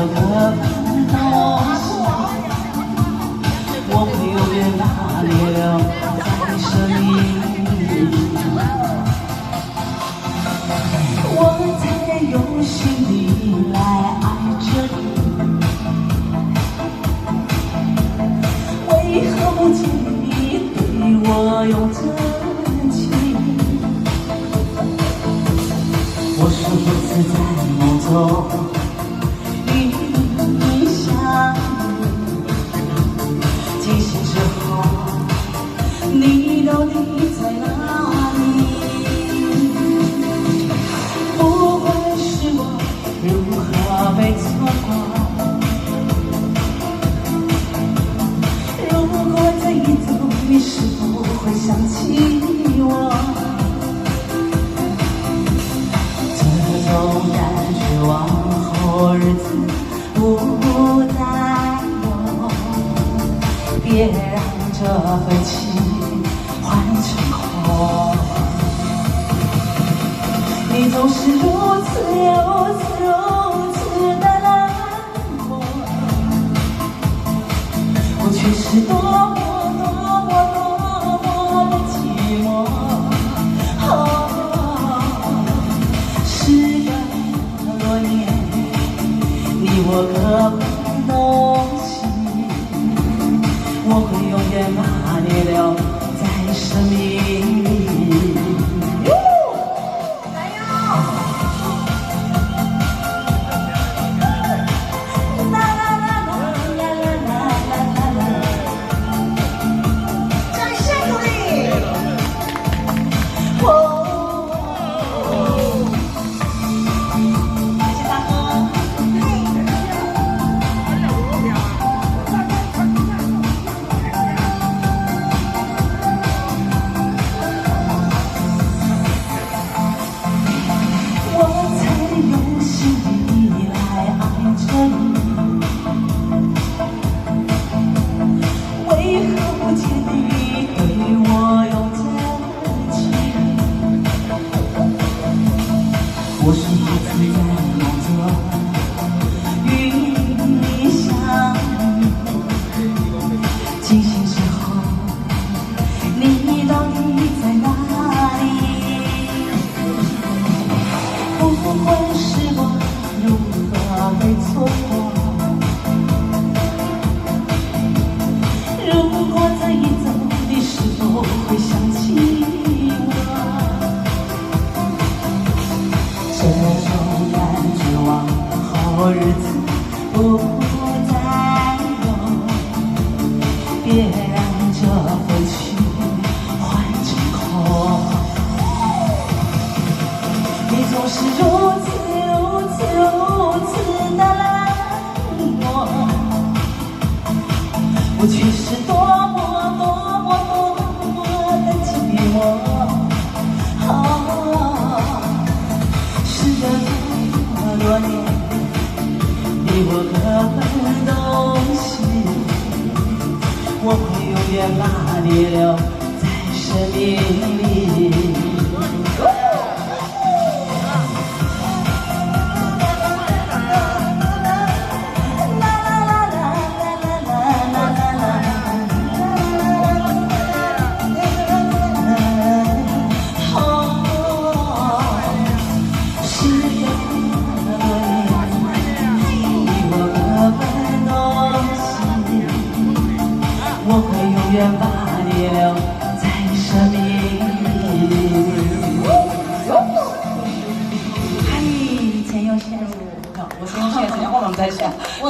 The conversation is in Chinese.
的东西，我会永远把你留在生命里。我在用心地来爱着你，为何不见你对我有真情？我是不是在梦中与你相遇？惊醒之后，你到底在哪里？不管是我如何被错过，如果这一走，你是否会想起我？这种感觉往后日子不再有，别让这份情换成空。你总是如此的冷漠，我却是多么的寂寞。时隔多年，你我各奔东西，我会永远把你留在生命里。为何不见你对我有真情？我是不是在梦中与你相遇？惊醒之后，你到底在哪里？不管是我如何被错过，如果这一走，你是否会想起我？这种感觉往后日子不再有，别让这份情换成空。你总是如此的冷漠，我却是多么的寂寞。时隔多年，你我各奔东西，我会永远把你留在生命里。我会永远把你留在生命里。哎，陈佑先生，我先谢陈佑，我们再下。我